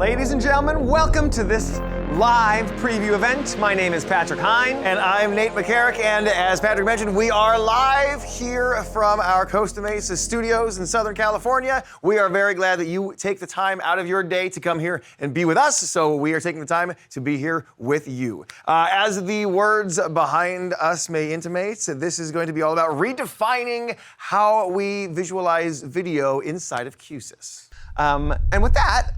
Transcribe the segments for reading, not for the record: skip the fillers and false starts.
Ladies and gentlemen, welcome to this live preview event. My name is Patrick Hine. And I'm Nate McCarrick, and as Patrick mentioned, we are live here from our Costa Mesa studios in Southern California. We are very glad that you take the time out of your day to come here and be with us, so we are taking the time to be here with you. As the words behind us may intimate, this is going to be all about redefining how we visualize video inside of Q-SYS. And with that,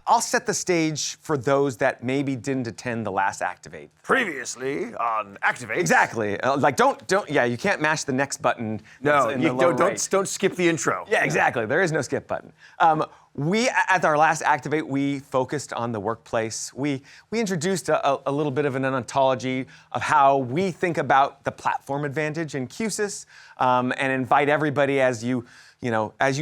I'll set the stage for those that maybe didn't attend the last Activate. Previously on Activate. Exactly. You can't mash the next button. No, in the lower right. don't skip the intro. Yeah, exactly. There is no skip button. At our last Activate, we focused on the workplace. We introduced a little bit of an ontology of how we think about the platform advantage in Q-SYS, and invite everybody as you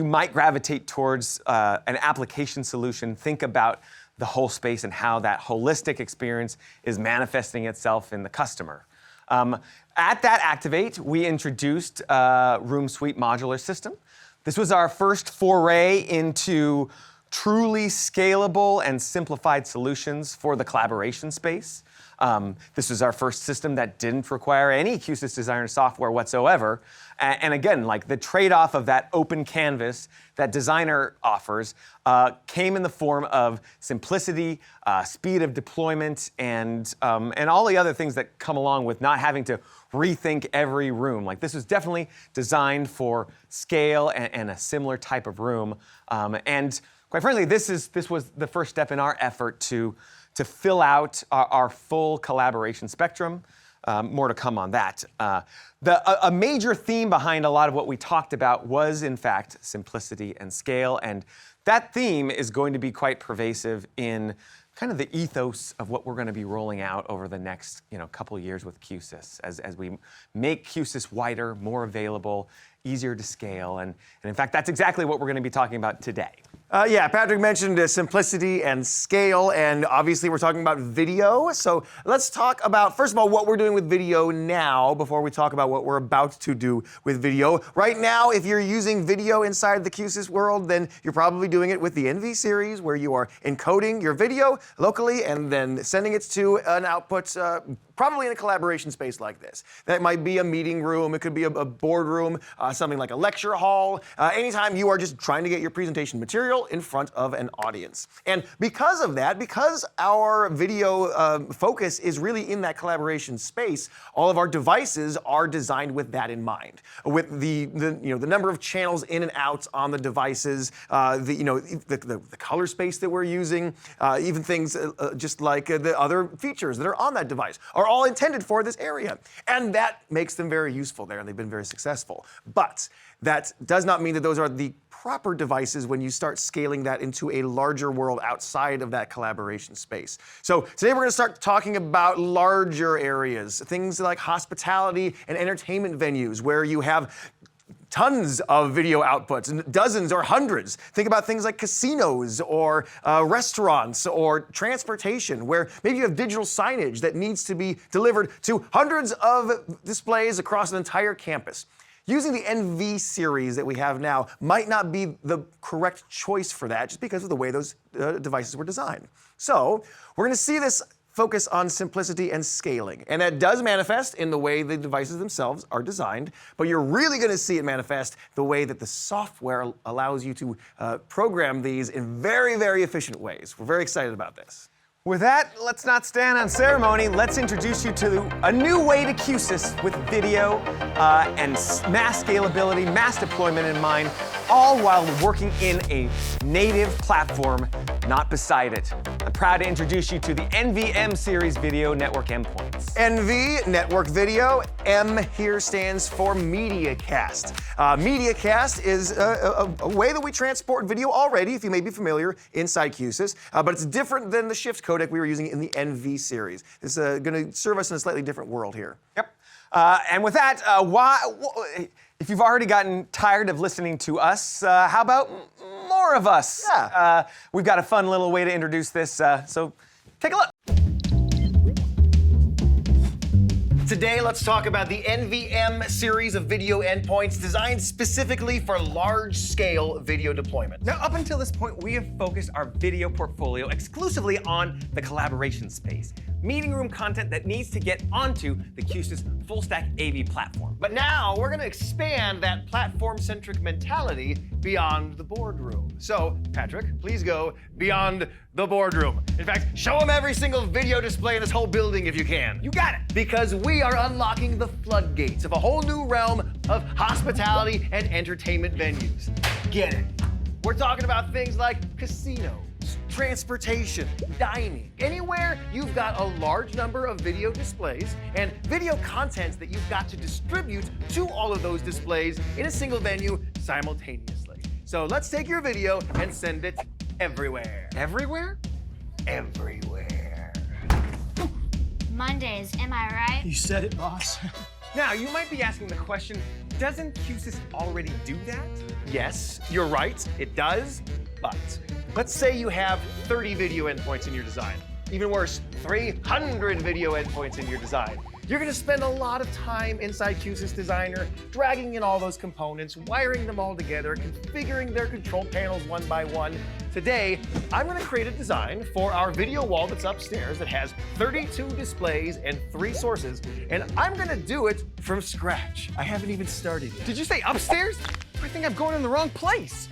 might gravitate towards an application solution, think about the whole space and how that holistic experience is manifesting itself in the customer. At that Activate, we introduced Room Suite Modular System. This was our first foray into truly scalable and simplified solutions for the collaboration space. This was our first system that didn't require any Q-SYS Designer software whatsoever. And again, like the trade-off of that open canvas that Designer offers came in the form of simplicity, speed of deployment, and all the other things that come along with not having to rethink every room. Like this was definitely designed for scale and a similar type of room. And quite frankly, this was the first step in our effort to fill out our full collaboration spectrum. More to come on that. A major theme behind a lot of what we talked about was, in fact, simplicity and scale, and that theme is going to be quite pervasive in kind of the ethos of what we're going to be rolling out over the next couple of years with Q-SYS, as we make Q-SYS wider, more available, easier to scale, and in fact, that's exactly what we're going to be talking about today. Patrick mentioned simplicity and scale, and obviously we're talking about video. So let's talk about, first of all, what we're doing with video now before we talk about what we're about to do with video. Right now, if you're using video inside the Q-SYS world, then you're probably doing it with the NV series, where you are encoding your video locally and then sending it to an output, probably in a collaboration space like this. That might be a meeting room, it could be a boardroom, something like a lecture hall, anytime you are just trying to get your presentation material in front of an audience. And because of that, because our video focus is really in that collaboration space, all of our devices are designed with that in mind. With the number of channels in and out on the devices, the color space that we're using, even things just like the other features that are on that device are all intended for this area. And that makes them very useful there, and they've been very successful. But that does not mean that those are the proper devices when you start scaling that into a larger world outside of that collaboration space. So today we're going to start talking about larger areas, things like hospitality and entertainment venues, where you have tons of video outputs, and dozens or hundreds. Think about things like casinos or restaurants or transportation, where maybe you have digital signage that needs to be delivered to hundreds of displays across an entire campus. Using the NV series that we have now might not be the correct choice for that, just because of the way those devices were designed. So we're going to see this focus on simplicity and scaling. And that does manifest in the way the devices themselves are designed, but you're really going to see it manifest the way that the software allows you to program these in very, very efficient ways. We're very excited about this. With that, let's not stand on ceremony. Let's introduce you to a new way to Q-SYS with video and mass scalability, mass deployment in mind, all while working in a native platform, not beside it. I'm proud to introduce you to the NVM Series video network endpoints. NV, network video. M here stands for MediaCast. MediaCast is a way that we transport video already, if you may be familiar, inside Q-SYS, but it's different than the shift codec we were using in the NV series. This is going to serve us in a slightly different world here. Yep. And with that, if you've already gotten tired of listening to us, how about more of us? Yeah. We've got a fun little way to introduce this, so take a look. Today, let's talk about the NVM series of video endpoints designed specifically for large-scale video deployment. Now, up until this point, we have focused our video portfolio exclusively on the collaboration space, meeting room content that needs to get onto the Q-SYS full-stack AV platform. But now, we're going to expand that platform-centric mentality beyond the boardroom. So, Patrick, please go beyond the boardroom. In fact, show them every single video display in this whole building if you can. You got it. Because we are unlocking the floodgates of a whole new realm of hospitality and entertainment venues. Get it? We're talking about things like casinos, transportation, dining, anywhere you've got a large number of video displays and video content that you've got to distribute to all of those displays in a single venue simultaneously. So let's take your video and send it everywhere. Everywhere? Everywhere. Mondays, am I right? You said it, boss. Now, you might be asking the question, doesn't Q-SYS already do that? Yes, you're right, it does, but let's say you have 30 video endpoints in your design. Even worse, 300 video endpoints in your design. You're gonna spend a lot of time inside Q-SYS Designer, dragging in all those components, wiring them all together, configuring their control panels one by one. Today, I'm gonna create a design for our video wall that's upstairs that has 32 displays and 3 sources, and I'm gonna do it from scratch. I haven't even started yet. Did you say upstairs? I think I'm going in the wrong place.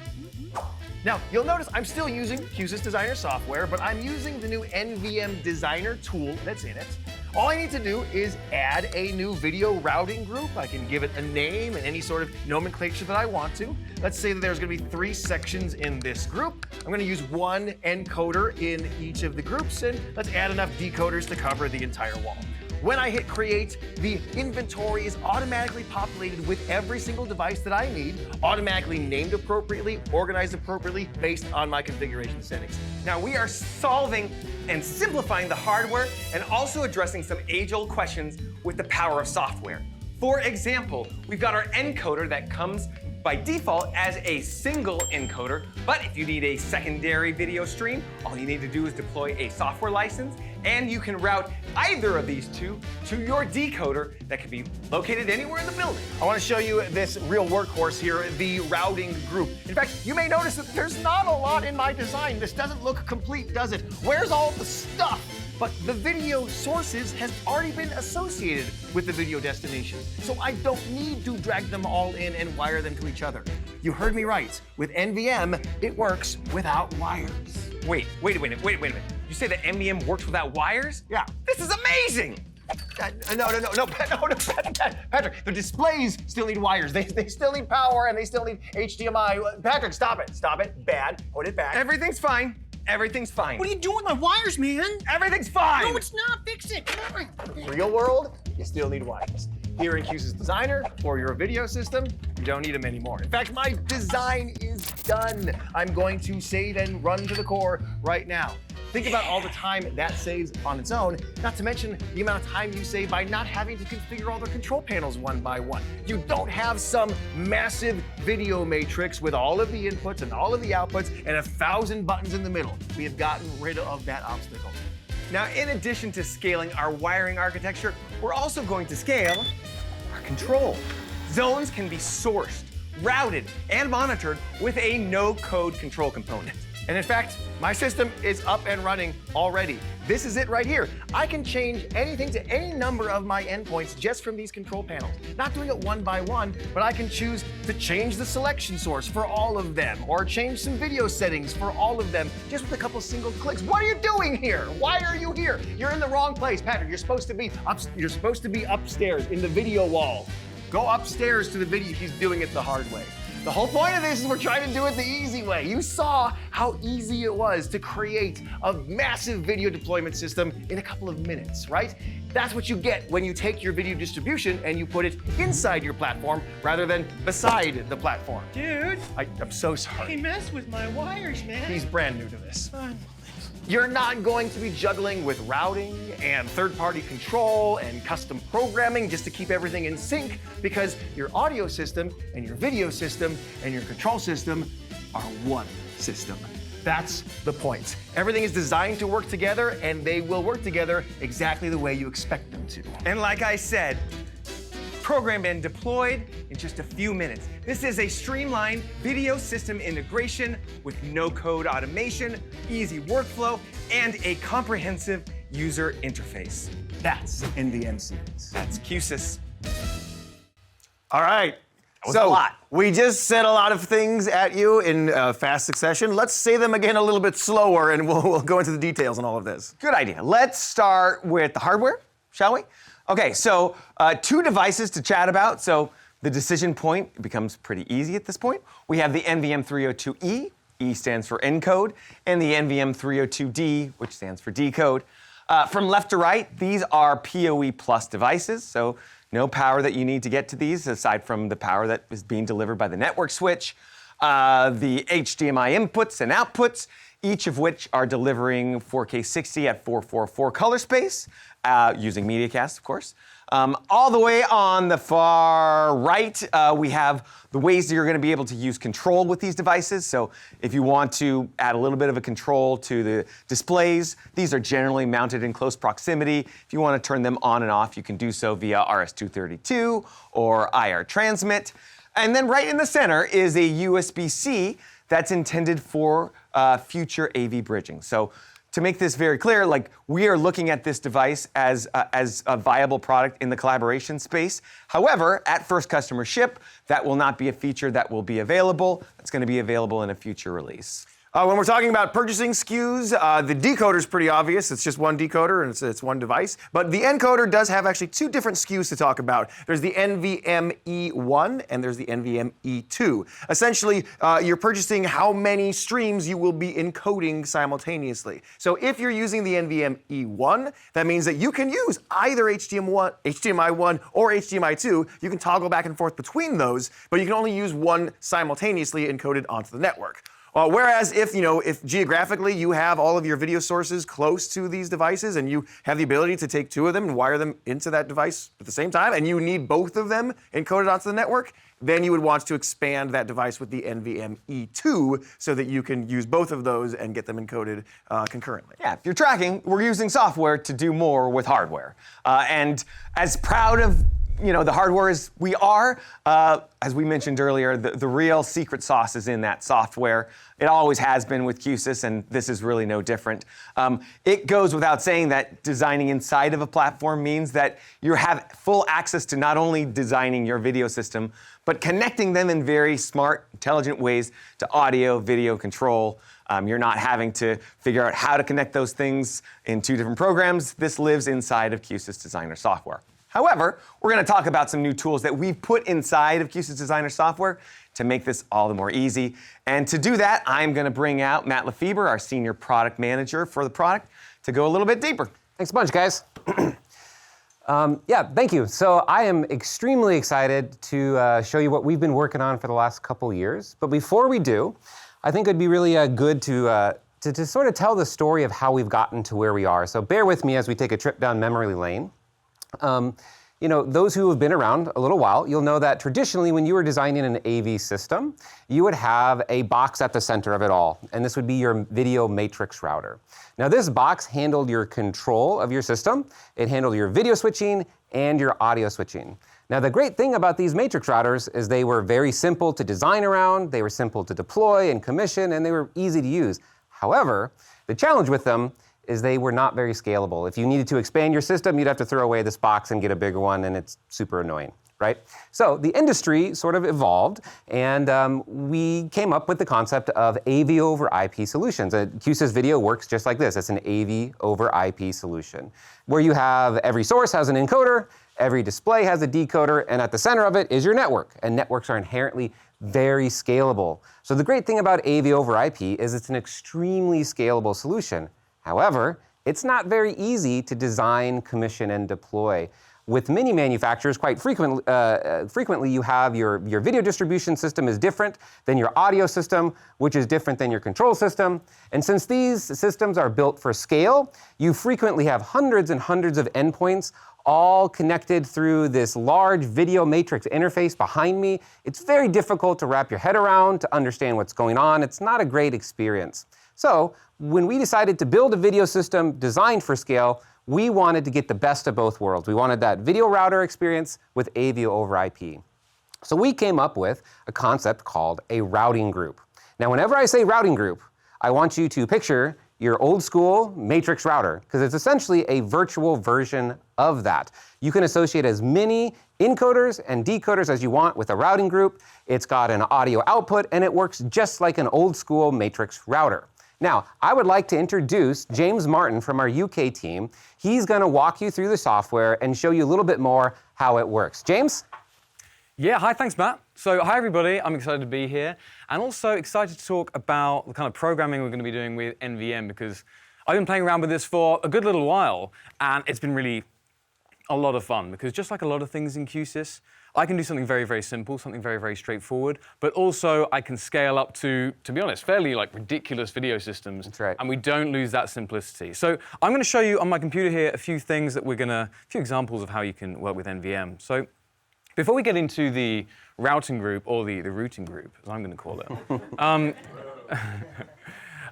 Now, you'll notice I'm still using Q-SYS Designer software, but I'm using the new NVM Designer tool that's in it. All I need to do is add a new video routing group. I can give it a name and any sort of nomenclature that I want to. Let's say that there's gonna be 3 sections in this group. I'm gonna use 1 encoder in each of the groups, and let's add enough decoders to cover the entire wall. When I hit create, the inventory is automatically populated with every single device that I need, automatically named appropriately, organized appropriately based on my configuration settings. Now, we are solving and simplifying the hardware and also addressing some age-old questions with the power of software. For example, we've got our encoder that comes by default as a single encoder, but if you need a secondary video stream, all you need to do is deploy a software license, and you can route either of these two to your decoder that can be located anywhere in the building. I want to show you this real workhorse here, the routing group. In fact, you may notice that there's not a lot in my design. This doesn't look complete, does it? Where's all the stuff? But the video sources has already been associated with the video destination. So I don't need to drag them all in and wire them to each other. You heard me right. With NVM, it works without wires. Wait a minute. You say that NVM works without wires? Yeah. This is amazing! No, Patrick, the displays still need wires. They still need power and they still need HDMI. Patrick, stop it. Bad. Put it back. Everything's fine. Everything's fine. What are you doing with my wires, man? Everything's fine! No, it's not. Fix it. Come on. Real world, you still need wires. Here in Q-SYS Designer, for your video system, you don't need them anymore. In fact, my design is done. I'm going to save and run to the core right now. Think about all the time that saves on its own, not to mention the amount of time you save by not having to configure all the control panels one by one. You don't have some massive video matrix with all of the inputs and all of the outputs and 1,000 buttons in the middle. We have gotten rid of that obstacle. Now, in addition to scaling our wiring architecture, we're also going to scale our control. Zones can be sourced, routed, and monitored with a no-code control component. And in fact, my system is up and running already. This is it right here. I can change anything to any number of my endpoints just from these control panels. Not doing it one by one, but I can choose to change the selection source for all of them, or change some video settings for all of them, just with a couple single clicks. What are you doing here? Why are you here? You're in the wrong place, Patrick. You're supposed to be upstairs in the video wall. Go upstairs to the video. He's doing it the hard way. The whole point of this is we're trying to do it the easy way. You saw how easy it was to create a massive video deployment system in a couple of minutes, right? That's what you get when you take your video distribution and you put it inside your platform rather than beside the platform. Dude, I'm so sorry. he messed with my wires, man. He's brand new to this. You're not going to be juggling with routing and third-party control and custom programming just to keep everything in sync, because your audio system and your video system and your control system are one system. That's the point. Everything is designed to work together, and they will work together exactly the way you expect them to. And like I said, programmed and deployed in just a few minutes. This is a streamlined video system integration with no-code automation, easy workflow, and a comprehensive user interface. That's NVM Series. That's Q-SYS. All right. was a lot. We just said a lot of things at you in fast succession. Let's say them again a little bit slower, and we'll go into the details on all of this. Good idea. Let's start with the hardware, shall we? Okay, so 2 devices to chat about. So the decision point becomes pretty easy at this point. We have the NVM 302E, E stands for encode, and the NVM 302D, which stands for decode. From left to right, these are PoE plus devices, so no power that you need to get to these aside from the power that is being delivered by the network switch. The HDMI inputs and outputs, each of which are delivering 4K 60 at 444 color space, using MediaCast, of course. All the way on the far right, we have the ways that you're going to be able to use control with these devices. So if you want to add a little bit of a control to the displays, these are generally mounted in close proximity. If you want to turn them on and off, you can do so via RS-232 or IR transmit. And then right in the center is a USB-C that's intended for future AV bridging. So to make this very clear, like, we are looking at this device as a viable product in the collaboration space. However, at first customer ship, that will not be a feature that will be available. It's going to be available in a future release. When we're talking about purchasing SKUs, the decoder is pretty obvious. It's just one decoder and it's one device. But the encoder does have actually 2 different SKUs to talk about. There's the NVM E1 and there's the NVM E2. Essentially, you're purchasing how many streams you will be encoding simultaneously. So if you're using the NVM E1, that means that you can use either HDMI 1 or HDMI 2. You can toggle back and forth between those, but you can only use one simultaneously encoded onto the network. Whereas if geographically you have all of your video sources close to these devices and you have the ability to take 2 of them and wire them into that device at the same time, and you need both of them encoded onto the network, then you would want to expand that device with the NVM E2 so that you can use both of those and get them encoded concurrently. Yeah, if you're tracking, we're using software to do more with hardware. And as proud of the hardware as we are, as we mentioned earlier, the real secret sauce is in that software. It always has been with Q-SYS, and this is really no different. It goes without saying that designing inside of a platform means that you have full access to not only designing your video system, but connecting them in very smart, intelligent ways to audio, video control. You're not having to figure out how to connect those things in 2 different programs. This lives inside of Q-SYS Designer software. However, we're going to talk about some new tools that we've put inside of Q-SYS Designer software to make this all the more easy. And to do that, I'm going to bring out Matt Lefebvre, our senior product manager for the product, to go a little bit deeper. Thanks a bunch, guys. Thank you. So I am extremely excited to show you what we've been working on for the last couple years. But before we do, I think it'd be really good to sort of tell the story of how we've gotten to where we are. So bear with me as we take a trip down memory lane. Those who have been around a little while, you'll know that traditionally when you were designing an AV system, you would have a box at the center of it all, and this would be your video matrix router. Now this box handled your control of your system, it handled your video switching and your audio switching. Now the great thing about these matrix routers is they were very simple to design around, they were simple to deploy and commission, and they were easy to use. However, the challenge with them is they were not very scalable. If you needed to expand your system, you'd have to throw away this box and get a bigger one, and it's super annoying, right? So the industry sort of evolved, and we came up with the concept of AV over IP solutions. Q-SYS Video works just like this. It's an AV over IP solution, where you have every source has an encoder, every display has a decoder, and at the center of it is your network, and networks are inherently very scalable. So the great thing about AV over IP is it's an extremely scalable solution. However, it's not very easy to design, commission, and deploy. With many manufacturers, quite frequently you have your video distribution system is different than your audio system, which is different than your control system. And since these systems are built for scale, you frequently have hundreds and hundreds of endpoints all connected through this large video matrix interface behind me. It's very difficult to wrap your head around, to understand what's going on. It's not a great experience. So when we decided to build a video system designed for scale, we wanted to get the best of both worlds. We wanted that video router experience with AV over IP. So we came up with a concept called a routing group. Now, whenever I say routing group, I want you to picture your old school matrix router, because it's essentially a virtual version of that. You can associate as many encoders and decoders as you want with a routing group. It's got an audio output, and it works just like an old school matrix router. Now, I would like to introduce James Martin from our UK team. He's going to walk you through the software and show you a little bit more how it works. James? Yeah, hi, thanks, Matt. So, hi, everybody. I'm excited to be here, and also excited to talk about the kind of programming we're going to be doing with NVM, because I've been playing around with this for a good little while, and it's been really a lot of fun, because just like a lot of things in Q-SYS, I can do something very, very simple, something very, very straightforward, but also I can scale up to be honest, fairly like ridiculous video systems. That's right. And we don't lose that simplicity. So I'm going to show you on my computer here a few things that a few examples of how you can work with NVM. So before we get into the routing group, or the routing group, as I'm going to call it,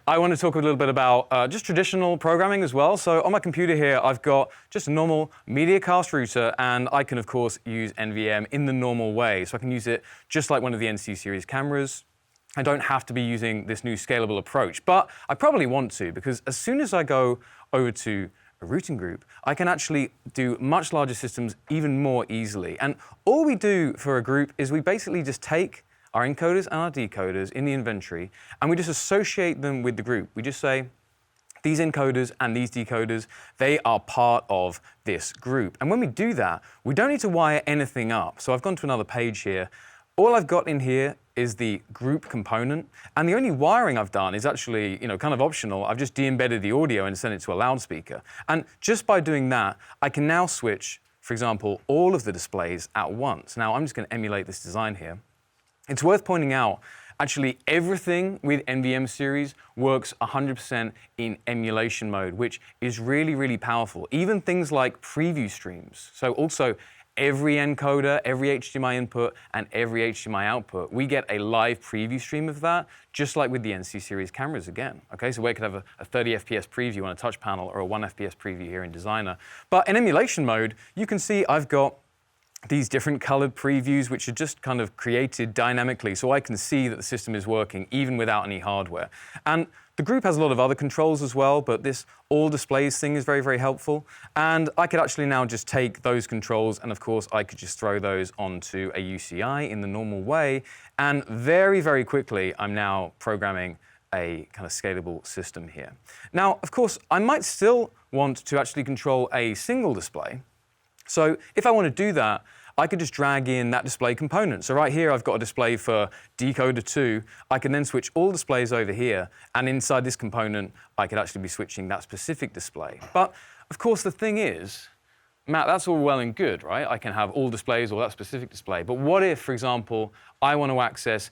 I want to talk a little bit about just traditional programming as well. So on my computer here, I've got just a normal MediaCast router, and I can, of course, use NVM in the normal way. So I can use it just like one of the NC series cameras. I don't have to be using this new scalable approach, but I probably want to, because as soon as I go over to a routing group, I can actually do much larger systems even more easily. And all we do for a group is we basically just take our encoders and our decoders in the inventory, and we just associate them with the group. We just say, these encoders and these decoders, they are part of this group. And when we do that, we don't need to wire anything up. So I've gone to another page here. All I've got in here is the group component, and the only wiring I've done is actually, kind of optional. I've just de-embedded the audio and sent it to a loudspeaker. And just by doing that, I can now switch, for example, all of the displays at once. Now, I'm just going to emulate this design here. It's worth pointing out, actually, everything with NVM Series works 100% in emulation mode, which is really, really powerful. Even things like preview streams. So also, every encoder, every HDMI input, and every HDMI output, we get a live preview stream of that, just like with the NC series cameras again. Okay, so we could have a 30 FPS preview on a touch panel, or a 1 FPS preview here in Designer. But in emulation mode, you can see I've got these different colored previews, which are just kind of created dynamically, so I can see that the system is working even without any hardware. And the group has a lot of other controls as well, but this all displays thing is very, very helpful. And I could actually now just take those controls, and of course I could just throw those onto a UCI in the normal way, and very, very quickly I'm now programming a kind of scalable system here. Now, of course, I might still want to actually control a single display. So if I want to do that, I could just drag in that display component. So right here, I've got a display for decoder 2. I can then switch all displays over here, and inside this component, I could actually be switching that specific display. But of course, the thing is, Matt, that's all well and good, right? I can have all displays or that specific display. But what if, for example, I want to access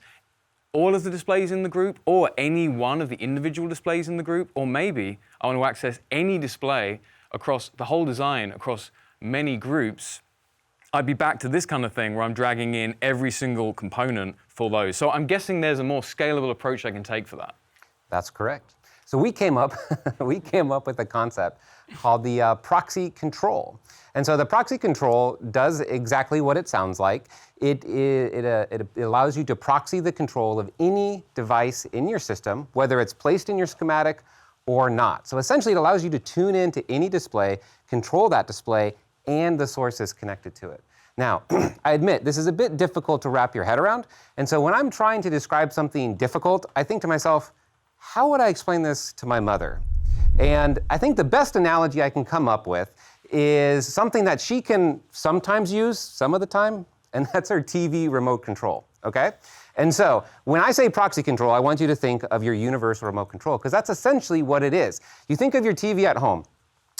all of the displays in the group, or any one of the individual displays in the group, or maybe I want to access any display across the whole design, across many groups? I'd be back to this kind of thing where I'm dragging in every single component for those. So I'm guessing there's a more scalable approach I can take for that. That's correct. So we came up with a concept called the proxy control. And so the proxy control does exactly what it sounds like. It allows you to proxy the control of any device in your system, whether it's placed in your schematic or not. So essentially, it allows you to tune into any display, control that display, and the sources connected to it. Now, I admit, this is a bit difficult to wrap your head around, and so when I'm trying to describe something difficult, I think to myself, how would I explain this to my mother? And I think the best analogy I can come up with is something that she can sometimes use some of the time, and that's her TV remote control, okay? And so when I say proxy control, I want you to think of your universal remote control, because that's essentially what it is. You think of your TV at home.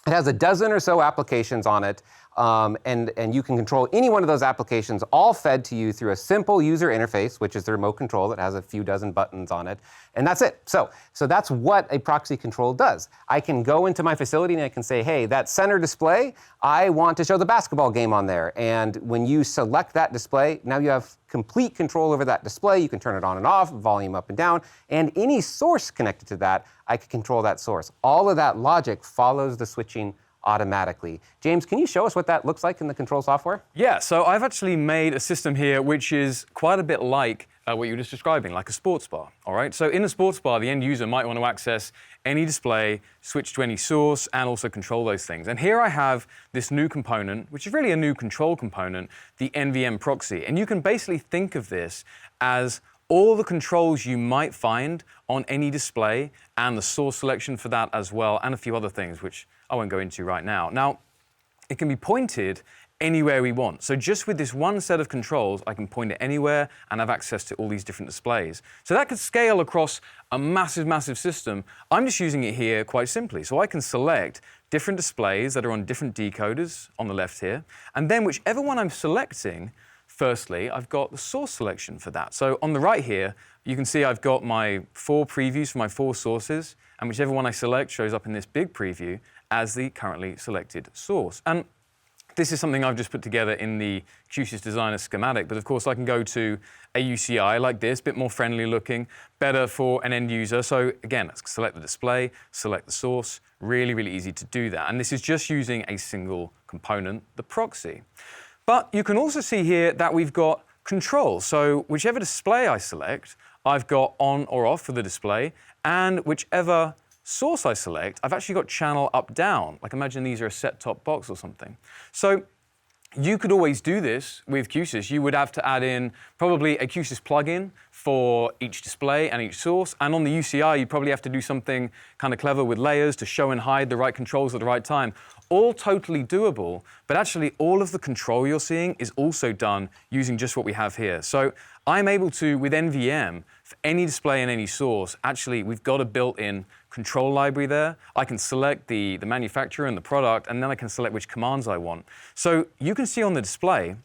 It has a dozen or so applications on it, and you can control any one of those applications, all fed to you through a simple user interface, which is the remote control that has a few dozen buttons on it, and that's it. So that's what a proxy control does. I can go into my facility and I can say, hey, that center display, I want to show the basketball game on there. And when you select that display, now you have complete control over that display. You can turn it on and off, volume up and down, and any source connected to that, I can control that source. All of that logic follows the switching automatically. James, can you show us what that looks like in the control software? Yeah, so I've actually made a system here which is quite a bit like what you were just describing, like a sports bar, all right? So in a sports bar, the end user might want to access any display, switch to any source, and also control those things. And here I have this new component, which is really a new control component, the NVM proxy. And you can basically think of this as all the controls you might find on any display and the source selection for that as well, and a few other things, which I won't go into right now. Now, it can be pointed anywhere we want. So just with this one set of controls, I can point it anywhere and have access to all these different displays. So that could scale across a massive, massive system. I'm just using it here quite simply. So I can select different displays that are on different decoders on the left here, and then whichever one I'm selecting, firstly, I've got the source selection for that. So on the right here, you can see I've got my 4 previews for my 4 sources, and whichever one I select shows up in this big preview as the currently selected source. And this is something I've just put together in the Q-SYS Designer schematic, but of course I can go to a UCI like this, a bit more friendly looking, better for an end user. So again, let's select the display, select the source, really, really easy to do that. And this is just using a single component, the proxy. But you can also see here that we've got controls. So whichever display I select, I've got on or off for the display, and whichever source I select, I've actually got channel up, down. Like imagine these are a set-top box or something. So you could always do this with Q-SYS. You would have to add in probably a Q-SYS plugin for each display and each source. And on the UCI, you'd probably have to do something kind of clever with layers to show and hide the right controls at the right time. All totally doable, but actually all of the control you're seeing is also done using just what we have here. So I'm able to, with NVM, for any display and any source, actually we've got a built-in control library there. I can select the manufacturer and the product, and then I can select which commands I want. So you can see on the display,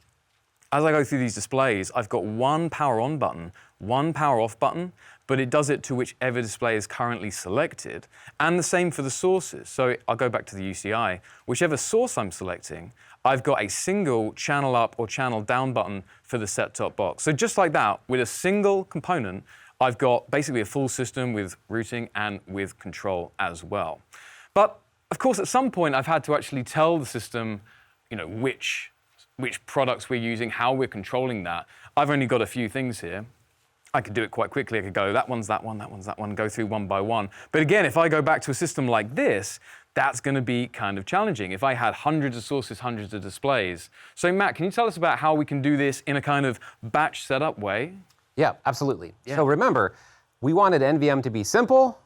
as I go through these displays, I've got one power on button, one power off button, but it does it to whichever display is currently selected, and the same for the sources. So I'll go back to the UCI. Whichever source I'm selecting, I've got a single channel up or channel down button for the set-top box. So just like that, with a single component, I've got basically a full system with routing and with control as well. But of course, at some point, I've had to actually tell the system, which products we're using, how we're controlling that. I've only got a few things here. I could do it quite quickly. I could go, that one's that one, that one's that one, go through one by one. But again, if I go back to a system like this, that's going to be kind of challenging if I had hundreds of sources, hundreds of displays. So Matt, can you tell us about how we can do this in a kind of batch setup way? Yeah, absolutely. Yeah. So remember, we wanted NVM to be simple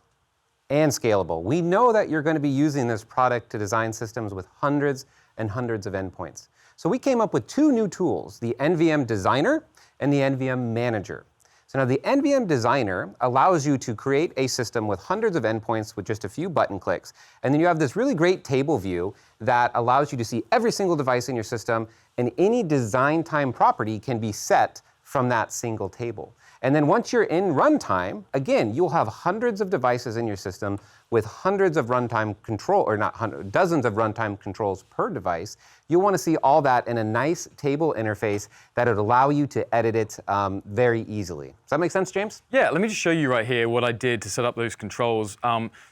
and scalable. We know that you're going to be using this product to design systems with hundreds and hundreds of endpoints. So we came up with 2 new tools, the NVM Designer and the NVM Manager. So now the NVM Designer allows you to create a system with hundreds of endpoints with just a few button clicks. And then you have this really great table view that allows you to see every single device in your system, and any design time property can be set from that single table. And then once you're in runtime, again, you'll have hundreds of devices in your system with hundreds of runtime control, or not hundreds, dozens of runtime controls per device. You'll want to see all that in a nice table interface that would allow you to edit it very easily. Does that make sense, James? Yeah, let me just show you right here what I did to set up those controls.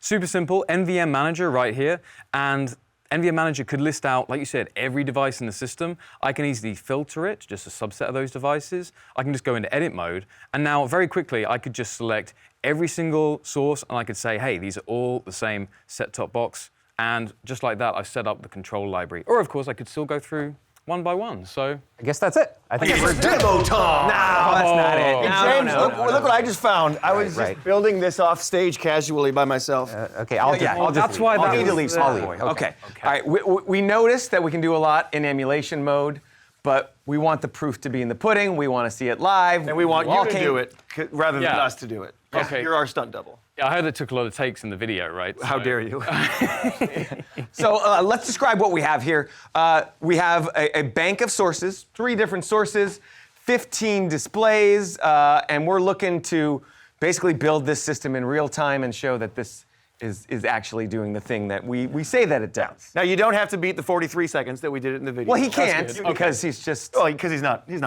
Super simple, NVM Manager right here, and NVM Manager could list out, like you said, every device in the system. I can easily filter it, just a subset of those devices. I can just go into edit mode. And now, very quickly, I could just select every single source, and I could say, hey, these are all the same set-top box. And just like that, I've set up the control library. Or, of course, I could still go through one by one. So I guess that's it. I think It's demo time! No, that's not it. James, look what I just found. I was Right. just building this off stage casually by myself. okay, I'll Yeah, that's why I'll that need to was leave there. some. Okay. All right. We noticed that we can do a lot in emulation mode, but we want the proof to be in the pudding. We want to see it live. And we want you to do it rather than Yeah. us to do it. Okay. You're our stunt double. Yeah, I heard it took a lot of takes in the video, right? How So- dare you? So let's describe what we have here. We have a bank of sources, 3 different sources, 15 displays, and we're looking to basically build this system in real time and show that this is actually doing the thing that we say that it does. Now, you don't have to beat the 43 seconds that we did it in the video. Well, he can't good. because he's just. Well, because he's not us.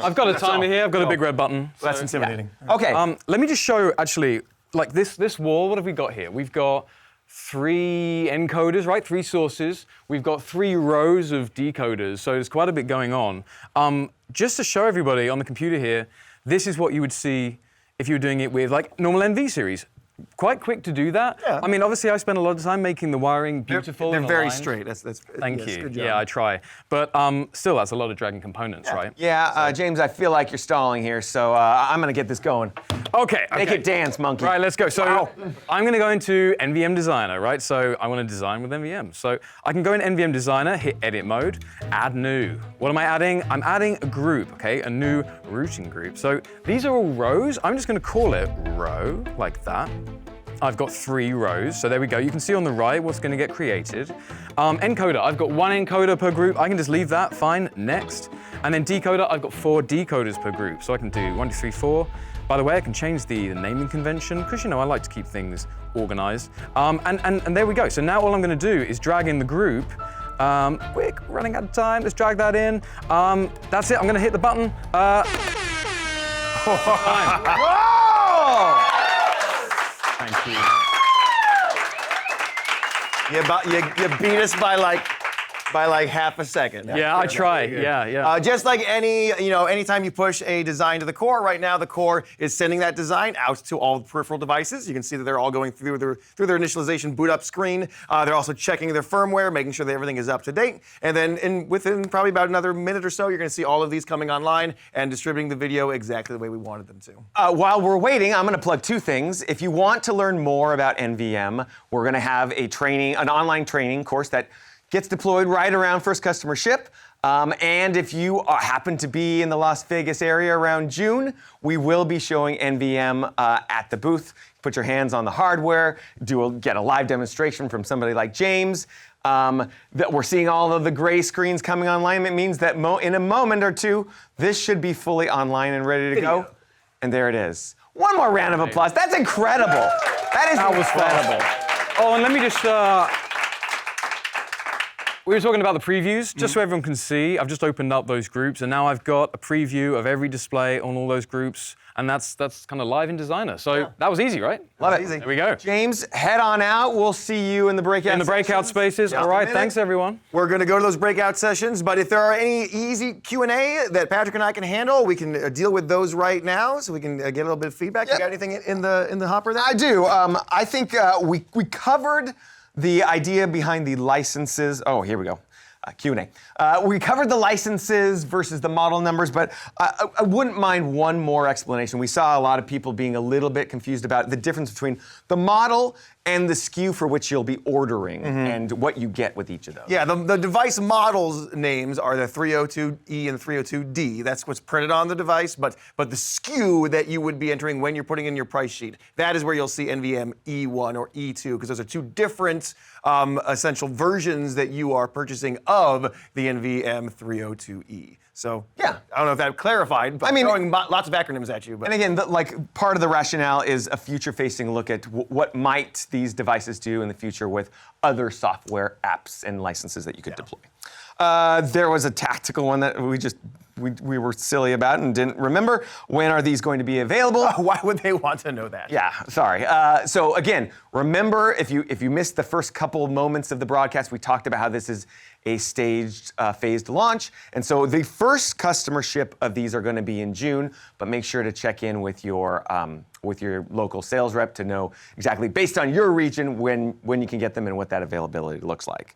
I've got a timer here. I've got a big red button. That's intimidating. Okay. Let me just show, actually, like this wall, what have we got here? We've got 3 encoders, right? 3 sources. We've got 3 rows of decoders, so there's quite a bit going on. Just to show everybody on the computer here, this is what you would see if you were doing it with like normal NV series. Quite quick to do that. Yeah. I mean, obviously, I spend a lot of time making the wiring beautiful. They're and very aligned. straight. Thank yes, you. good job. Yeah, I try. But still, that's a lot of dragging components, right? Yeah, James, I feel like you're stalling here, so I'm going to get this going. Okay. Make it dance, monkey. Right, let's go. So I'm going to go into NVM Designer, right? So I want to design with NVM. So I can go in NVM Designer, hit Edit Mode, Add New. What am I adding? I'm adding a group, okay? A new routing group. So these are all rows. I'm just going to call it row, like that. I've got 3 rows, so there we go. You can see on the right what's going to get created. Encoder, I've got 1 encoder per group. I can just leave that, fine, next. And then decoder, I've got 4 decoders per group. So I can do 1, 2, 3, 4. By the way, I can change the naming convention, because I like to keep things organized. And there we go. So now all I'm going to do is drag in the group. Quick, running out of time, let's drag that in. That's it, I'm going to hit the button. Whoa! Thank you. You beat us by like half a second. Yeah, I try. Yeah. Just like anytime you push a design to the core, right now the core is sending that design out to all the peripheral devices. You can see that they're all going through their initialization boot up screen. They're also checking their firmware, making sure that everything is up to date. And then within probably about another minute or so, you're going to see all of these coming online and distributing the video exactly the way we wanted them to. While we're waiting, I'm going to plug 2 things. If you want to learn more about NVM, we're going to have an online training course that gets deployed right around first customer ship. And if you happen to be in the Las Vegas area around June, we will be showing NVM at the booth. Put your hands on the hardware, get a live demonstration from somebody like James. That we're seeing all of the gray screens coming online. It means that in a moment or 2, this should be fully online and ready to go. And there it is. One more round of applause. That's incredible. That was incredible. Oh, and let me just. We were talking about the previews, just so everyone can see. I've just opened up those groups, and now I've got a preview of every display on all those groups, and that's kind of live in Designer. So that was easy, right? Love it. Easy. There we go. James, head on out. We'll see you in the breakout In the breakout sessions. spaces. All right, thanks everyone. We're going to go to those breakout sessions, but if there are any easy Q&A that Patrick and I can handle, we can deal with those right now, so we can get a little bit of feedback. Yep. You got anything in the hopper there? I do. I think we covered the idea behind the licenses. Oh, here we go. Q&A. We covered the licenses versus the model numbers, but I wouldn't mind one more explanation. We saw a lot of people being a little bit confused about the difference between the model and the SKU for which you'll be ordering and what you get with each of those. Yeah, the device models names are the 302E and the 302D. That's what's printed on the device, but the SKU that you would be entering when you're putting in your price sheet, that is where you'll see NVM E1 or E2, because those are 2 different essential versions that you are purchasing of the NVM 302E. So Yeah. I don't know if that clarified, but I mean- throwing lots of acronyms at you. But And again, part of the rationale is a future-facing look at what might these devices do in the future with other software apps and licenses that you could deploy. There was a tactical one that we were silly about and didn't remember. When are these going to be available? why would they want to know that? Yeah, sorry. So again, remember if you missed the first couple moments of the broadcast, we talked about how this is a staged, phased launch. And so the first customer ship of these are going to be in June, but make sure to check in with your local sales rep to know exactly, based on your region, when you can get them and what that availability looks like.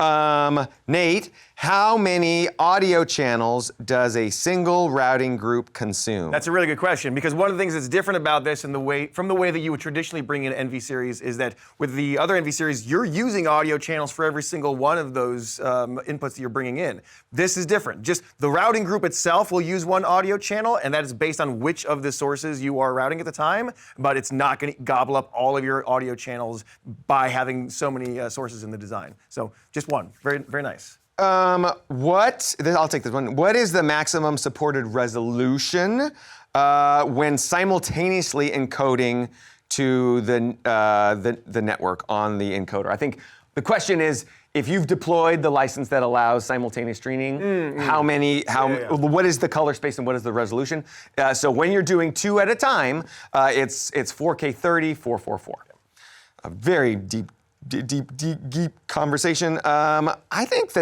Nate, how many audio channels does a single routing group consume? That's a really good question, because one of the things that's different about this and from the way that you would traditionally bring in NV Series is that with the other NV Series, you're using audio channels for every single one of those inputs that you're bringing in. This is different. Just the routing group itself will use one audio channel, and that is based on which of the sources you are routing at the time, but it's not going to gobble up all of your audio channels by having so many sources in the design. So just one. Very, very nice. I'll take this one. What is the maximum supported resolution when simultaneously encoding to the network on the encoder? I think the question is, if you've deployed the license that allows simultaneous streaming, what is the color space and what is the resolution? So when you're doing 2 at a time, it's 4K 30, 444. A very deep conversation. I think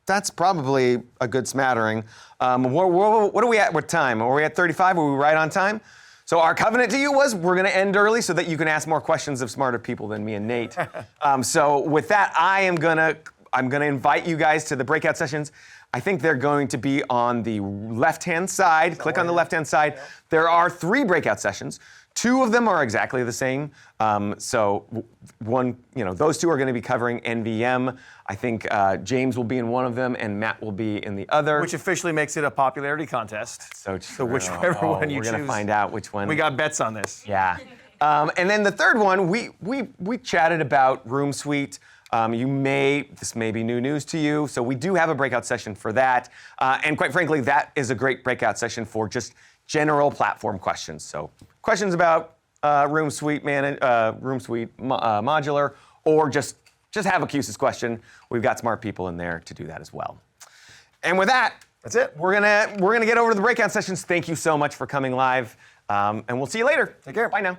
that's probably a good smattering. What are we at with time? Are we at 35? Are we right on time? So our covenant to you was we're going to end early so that you can ask more questions of smarter people than me and Nate. So with that, I'm gonna invite you guys to the breakout sessions. I think they're going to be on the left-hand side. Click on the left-hand side. Yep. There are 3 breakout sessions. 2 of them are exactly the same. So those 2 are going to be covering NVM. I think James will be in one of them and Matt will be in the other. Which officially makes it a popularity contest. So whichever one you choose. We're going to find out which one. We got bets on this. Yeah. And then the third one, we chatted about Room Suite. This may be new news to you, so we do have a breakout session for that. And quite frankly, that is a great breakout session for just general platform questions. So questions about Room Suite modular, or just have a Q-SYS question. We've got smart people in there to do that as well. And with that, that's it. We're gonna get over to the breakout sessions. Thank you so much for coming live, and we'll see you later. Take care. Bye now.